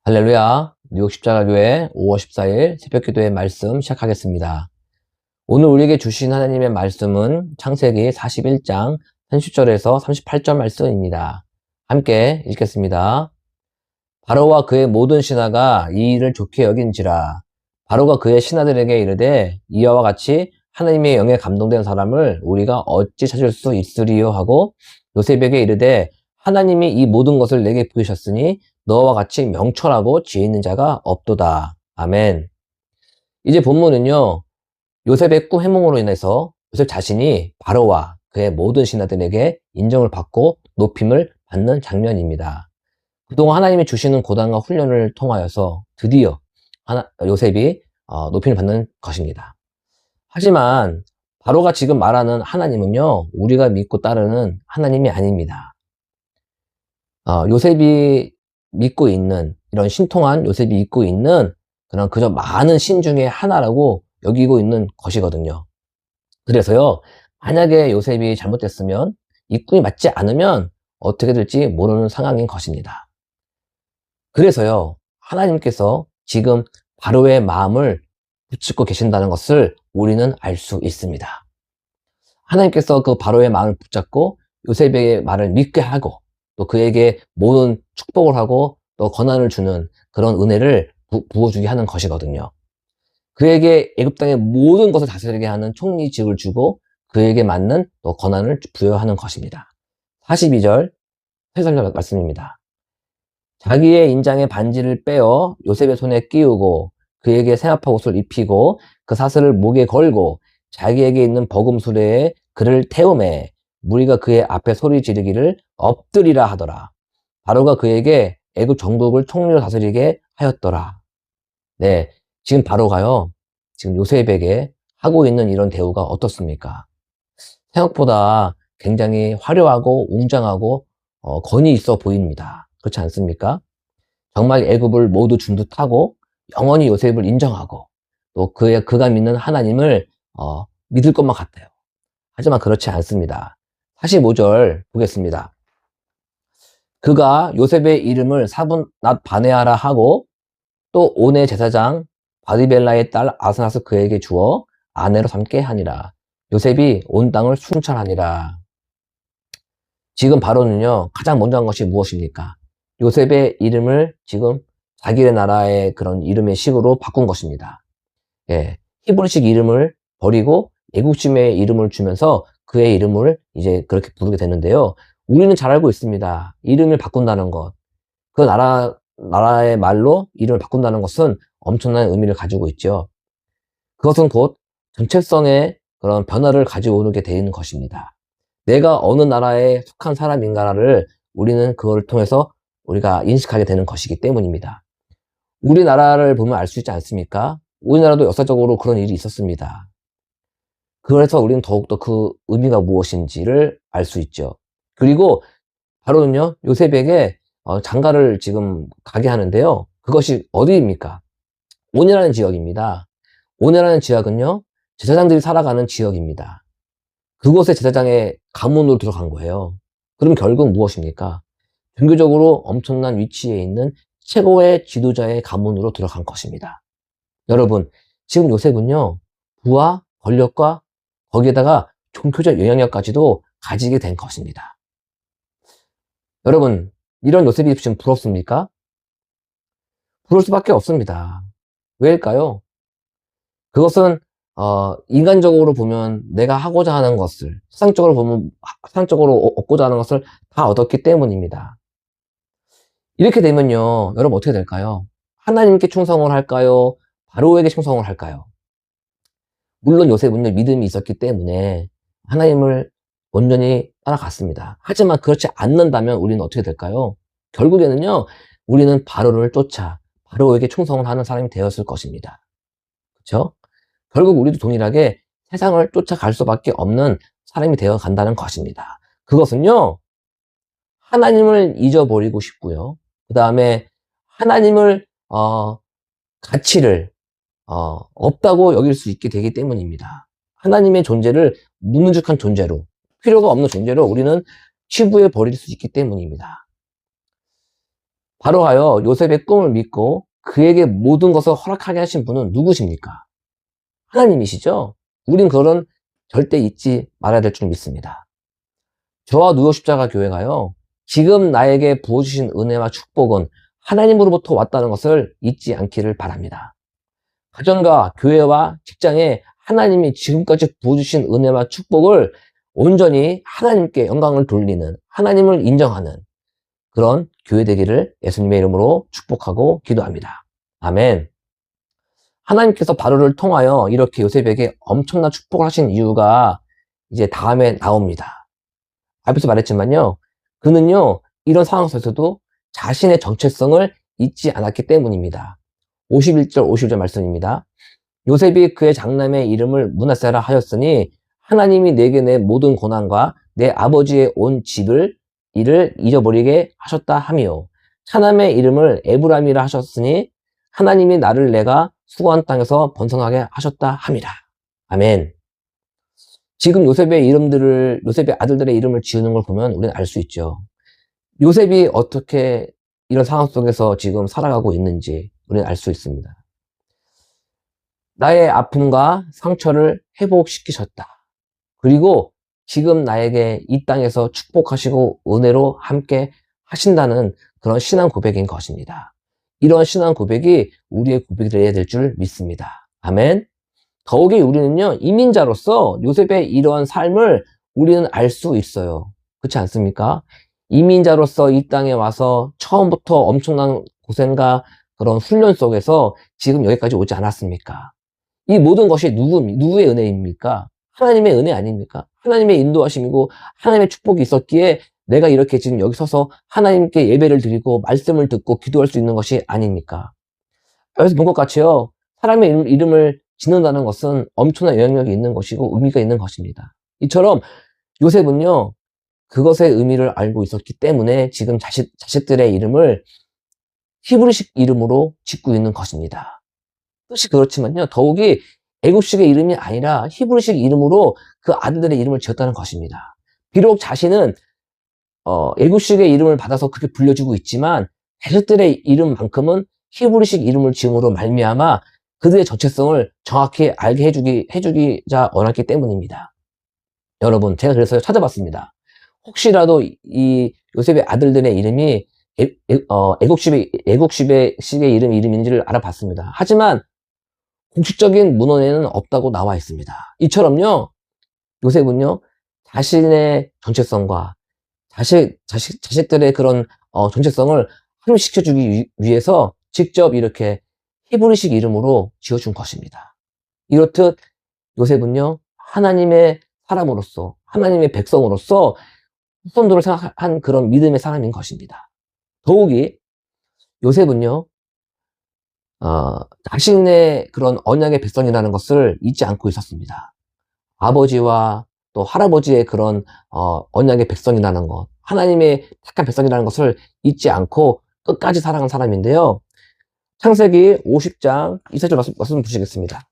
할렐루야. 뉴욕 십자가교회 5월 14일 새벽기도의 말씀 시작하겠습니다. 오늘 우리에게 주신 하나님의 말씀은 창세기 41장 30절에서 38절 말씀입니다. 함께 읽겠습니다. 바로와 그의 모든 신하가 이 일을 좋게 여긴지라. 바로가 그의 신하들에게 이르되 이와 같이 하나님의 영에 감동된 사람을 우리가 어찌 찾을 수 있으리요 하고 요셉에게 이르되 하나님이 이 모든 것을 내게 보이셨으니 너와 같이 명철하고 지혜 있는 자가 없도다. 아멘. 이제 본문은요, 요셉의 꿈 해몽으로 인해서 요셉 자신이 바로와 그의 모든 신하들에게 인정을 받고 높임을 받는 장면입니다. 그동안 하나님이 주시는 고난과 훈련을 통하여서 드디어 요셉이 높임을 받는 것입니다. 하지만 바로가 지금 말하는 하나님은요, 우리가 믿고 따르는 하나님이 아닙니다. 요셉이 믿고 있는, 이런 신통한 요셉이 믿고 있는 그런 그저 많은 신 중에 하나라고 여기고 있는 것이거든요. 그래서요, 만약에 요셉이 잘못됐으면, 이 꿈이 맞지 않으면 어떻게 될지 모르는 상황인 것입니다. 그래서요, 하나님께서 지금 바로의 마음을 붙잡고 계신다는 것을 우리는 알 수 있습니다. 하나님께서 그 바로의 마음을 붙잡고 요셉의 말을 믿게 하고 또 그에게 모든 축복을 하고 또 권한을 주는 그런 은혜를 부어주게 하는 것이거든요. 그에게 애굽 땅의 모든 것을 다스리게 하는 총리직을 주고 그에게 맞는 또 권한을 부여하는 것입니다. 42절 해설 말씀입니다. 자기의 인장의 반지를 빼어 요셉의 손에 끼우고 그에게 세마포 옷을 입히고 그 사슬을 목에 걸고 자기에게 있는 버금 수레에 그를 태우매 무리가 그의 앞에 소리 지르기를 엎드리라 하더라. 바로가 그에게 애굽 정복을 총리로 다스리게 하였더라. 네, 지금 바로가요, 지금 요셉에게 하고 있는 이런 대우가 어떻습니까? 생각보다 굉장히 화려하고 웅장하고 권위 있어 보입니다. 그렇지 않습니까? 정말 애굽을 모두 준 듯하고 영원히 요셉을 인정하고 또 그가 믿는 하나님을 믿을 것만 같아요. 하지만 그렇지 않습니다. 45절 보겠습니다. 그가 요셉의 이름을 사분낫 바네아라 하고 또 온의 제사장 바디벨라의 딸 아스나스 그에게 주어 아내로 삼게 하니라. 요셉이 온 땅을 순찰하니라. 지금 바로는요, 가장 먼저 한 것이 무엇입니까? 요셉의 이름을 지금 자기의 나라의 그런 이름의 식으로 바꾼 것입니다. 예, 히브리식 이름을 버리고 애국심의 이름을 주면서 그의 이름을 이제 그렇게 부르게 되는데요. 우리는 잘 알고 있습니다. 이름을 바꾼다는 것. 그 나라의 말로 이름을 바꾼다는 것은 엄청난 의미를 가지고 있죠. 그것은 곧 정체성의 그런 변화를 가지고 오게 되는 것입니다. 내가 어느 나라에 속한 사람인가를 우리는 그걸 통해서 우리가 인식하게 되는 것이기 때문입니다. 우리나라를 보면 알 수 있지 않습니까? 우리나라도 역사적으로 그런 일이 있었습니다. 그래서 우리는 더욱더 그 의미가 무엇인지를 알 수 있죠. 그리고 바로는요, 요셉에게 장가를 지금 가게 하는데요. 그것이 어디입니까? 온이라는 지역입니다. 온이라는 지역은요, 제사장들이 살아가는 지역입니다. 그곳에 제사장의 가문으로 들어간 거예요. 그럼 결국 무엇입니까? 종교적으로 엄청난 위치에 있는 최고의 지도자의 가문으로 들어간 것입니다. 여러분, 지금 요셉은요, 부와 권력과 거기에다가 종교적 영향력까지도 가지게 된 것입니다. 여러분, 이런 요셉이 지금 부럽습니까? 부러울 수밖에 없습니다. 왜일까요? 그것은 인간적으로 보면 내가 하고자 하는 것을, 세상적으로 보면 세상적으로 얻고자 하는 것을 다 얻었기 때문입니다. 이렇게 되면요, 여러분 어떻게 될까요? 하나님께 충성을 할까요? 바로에게 충성을 할까요? 물론 요셉은 믿음이 있었기 때문에 하나님을 온전히 따라갔습니다. 하지만 그렇지 않는다면 우리는 어떻게 될까요? 결국에는요, 우리는 바로를 쫓아 바로에게 충성을 하는 사람이 되었을 것입니다. 그렇죠? 결국 우리도 동일하게 세상을 쫓아갈 수밖에 없는 사람이 되어 간다는 것입니다. 그것은요, 하나님을 잊어버리고 싶고요. 그 다음에 하나님을 가치를 없다고 여길 수 있게 되기 때문입니다. 하나님의 존재를 무능력한 존재로, 필요가 없는 존재로 우리는 치부해 버릴 수 있기 때문입니다. 바로하여 요셉의 꿈을 믿고 그에게 모든 것을 허락하게 하신 분은 누구십니까? 하나님이시죠? 우린 그런 절대 잊지 말아야 될 줄 믿습니다. 저와 누워 십자가 교회가요, 지금 나에게 부어주신 은혜와 축복은 하나님으로부터 왔다는 것을 잊지 않기를 바랍니다. 가정과 교회와 직장에 하나님이 지금까지 부어주신 은혜와 축복을 온전히 하나님께 영광을 돌리는, 하나님을 인정하는 그런 교회 되기를 예수님의 이름으로 축복하고 기도합니다. 아멘. 하나님께서 바로를 통하여 이렇게 요셉에게 엄청난 축복을 하신 이유가 이제 다음에 나옵니다. 앞에서 말했지만요, 그는요, 이런 상황 속에서도 자신의 정체성을 잊지 않았기 때문입니다. 51절, 52절 말씀입니다. 요셉이 그의 장남의 이름을 므낫세라 하였으니 하나님이 내게 내 모든 고난과 내 아버지의 온 집을 이를 잊어버리게 하셨다 하며, 차남의 이름을 에브람이라 하셨으니 하나님이 나를 내가 수고한 땅에서 번성하게 하셨다 함이라. 아멘. 지금 요셉의 아들들의 이름을 지우는 걸 보면 우리는 알 수 있죠. 요셉이 어떻게 이런 상황 속에서 지금 살아가고 있는지 우리는 알 수 있습니다. 나의 아픔과 상처를 회복시키셨다. 그리고 지금 나에게 이 땅에서 축복하시고 은혜로 함께 하신다는 그런 신앙 고백인 것입니다. 이런 신앙 고백이 우리의 고백이 되어야 될 줄 믿습니다. 아멘. 더욱이 우리는요, 이민자로서 요셉의 이러한 삶을 우리는 알 수 있어요. 그렇지 않습니까? 이민자로서 이 땅에 와서 처음부터 엄청난 고생과 그런 훈련 속에서 지금 여기까지 오지 않았습니까? 이 모든 것이 누구의 은혜입니까? 하나님의 은혜 아닙니까? 하나님의 인도하심이고 하나님의 축복이 있었기에 내가 이렇게 지금 여기 서서 하나님께 예배를 드리고 말씀을 듣고 기도할 수 있는 것이 아닙니까? 여기서 본 것 같이요, 사람의 이름을 짓는다는 것은 엄청난 영향력이 있는 것이고 의미가 있는 것입니다. 이처럼 요셉은요, 그것의 의미를 알고 있었기 때문에 지금 자식들의 이름을 히브리식 이름으로 짓고 있는 것입니다. 뜻이 그렇지만요, 더욱이 애굽식의 이름이 아니라 히브리식 이름으로 그 아들들의 이름을 지었다는 것입니다. 비록 자신은 애굽식의 이름을 받아서 그렇게 불려지고 있지만 자식들의 이름만큼은 히브리식 이름을 지음으로 말미암아 그들의 정체성을 정확히 알게 해주기자 원했기 때문입니다. 여러분, 제가 그래서 찾아봤습니다. 혹시라도 이 요셉의 아들들의 이름이 애국식의 이름인지를 알아봤습니다. 하지만 공식적인 문헌에는 없다고 나와 있습니다. 이처럼요, 요셉은요, 자신의 정체성과 자식들의 그런 정체성을 합류시켜주기 위해서 직접 이렇게 히브리식 이름으로 지어준 것입니다. 이렇듯 요셉은요, 하나님의 사람으로서, 하나님의 백성으로서 후손들을 생각한 그런 믿음의 사람인 것입니다. 더욱이 요셉은요, 자신의 그런 언약의 백성이라는 것을 잊지 않고 있었습니다. 아버지와 또 할아버지의 그런 언약의 백성이라는 것, 하나님의 택한 백성이라는 것을 잊지 않고 끝까지 살아간 사람인데요. 창세기 50장 24절 말씀 보시겠습니다.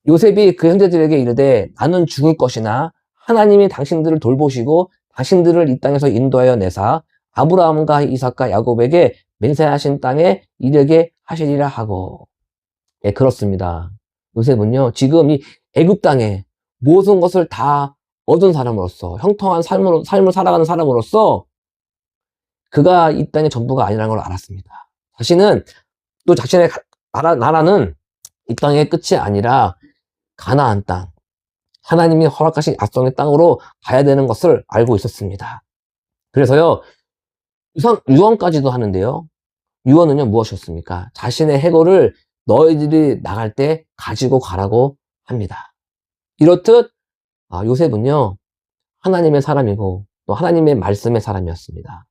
요셉이 그 형제들에게 이르되 나는 죽을 것이나 하나님이 당신들을 돌보시고 당신들을 이 땅에서 인도하여 내사 아브라함과 이삭과 야곱에게 맹세하신 땅에 이르게 하시리라 하고. 예, 그렇습니다. 요셉은요, 지금 이 애굽 땅에 모든 것을 다 얻은 사람으로서, 형통한 삶을 살아가는 사람으로서 그가 이 땅의 전부가 아니라는 걸 알았습니다. 자신은 또 자신의 나라는 이 땅의 끝이 아니라 가나안 땅, 하나님이 허락하신 약속의 땅으로 가야 되는 것을 알고 있었습니다. 그래서요, 유언까지도 하는데요. 유언은요, 무엇이었습니까? 자신의 해골을 너희들이 나갈 때 가지고 가라고 합니다. 이렇듯 요셉은요, 하나님의 사람이고 또 하나님의 말씀의 사람이었습니다.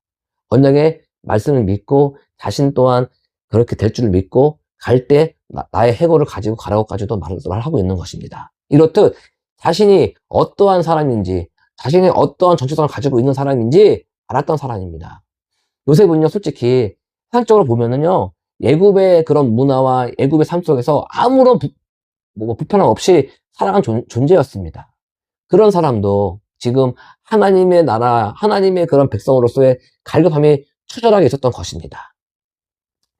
언약의 말씀을 믿고 자신 또한 그렇게 될 줄을 믿고 갈 때 나의 해골을 가지고 가라고까지도 말을 하고 있는 것입니다. 이렇듯 자신이 어떠한 사람인지, 자신이 어떠한 정체성을 가지고 있는 사람인지 알았던 사람입니다. 요셉은요, 솔직히 세상적으로 보면은요, 애굽의 그런 문화와 애굽의 삶 속에서 아무런 불편함 없이 살아간 존재였습니다. 그런 사람도 지금 하나님의 나라, 하나님의 그런 백성으로서의 갈급함이 처절하게 있었던 것입니다.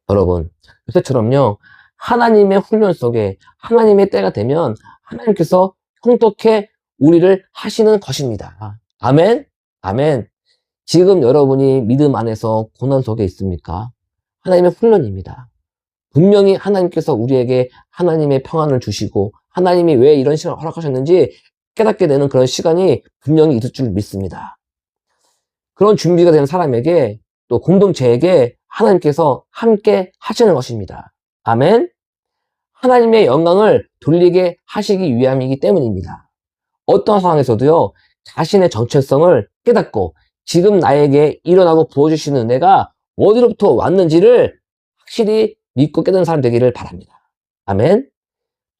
여러분, 요새처럼요, 하나님의 훈련 속에 하나님의 때가 되면 하나님께서 형통케 우리를 하시는 것입니다. 아멘? 아멘. 지금 여러분이 믿음 안에서 고난 속에 있습니까? 하나님의 훈련입니다. 분명히 하나님께서 우리에게 하나님의 평안을 주시고 하나님이 왜 이런 시간을 허락하셨는지 깨닫게 되는 그런 시간이 분명히 있을 줄 믿습니다. 그런 준비가 된 사람에게 또 공동체에게 하나님께서 함께 하시는 것입니다. 아멘. 하나님의 영광을 돌리게 하시기 위함이기 때문입니다. 어떤 상황에서도요, 자신의 정체성을 깨닫고 지금 나에게 일어나고 부어주시는 은혜가 어디로부터 왔는지를 확실히 믿고 깨닫는 사람 되기를 바랍니다. 아멘.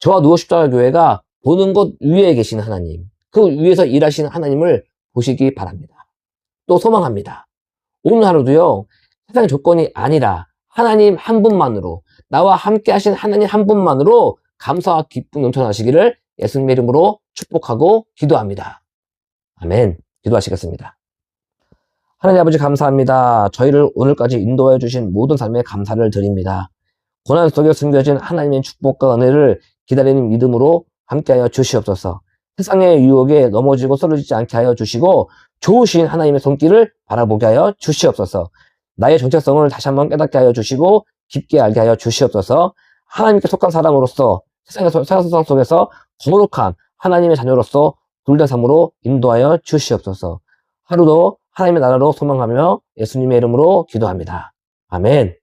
저와 누워십자가 교회가 보는 곳 위에 계신 하나님, 그 위에서 일하시는 하나님을 보시기 바랍니다. 또 소망합니다. 오늘 하루도요, 세상의 조건이 아니라 하나님 한 분만으로, 나와 함께 하신 하나님 한 분만으로 감사와 기쁨 넘쳐나시기를 예수님의 이름으로 축복하고 기도합니다. 아멘. 기도하시겠습니다. 하나님 아버지 감사합니다. 저희를 오늘까지 인도해 주신 모든 삶에 감사를 드립니다. 고난 속에 숨겨진 하나님의 축복과 은혜를 기다리는 믿음으로 함께하여 주시옵소서. 세상의 유혹에 넘어지고 쓰러지지 않게 하여 주시고 좋으신 하나님의 손길을 바라보게 하여 주시옵소서. 나의 정체성을 다시 한번 깨닫게 하여 주시고 깊게 알게 하여 주시옵소서. 하나님께 속한 사람으로서 세상 속에서 거룩한 하나님의 자녀로서 굴된 삶으로 인도하여 주시옵소서. 하루도 하나님의 나라로 소망하며 예수님의 이름으로 기도합니다. 아멘.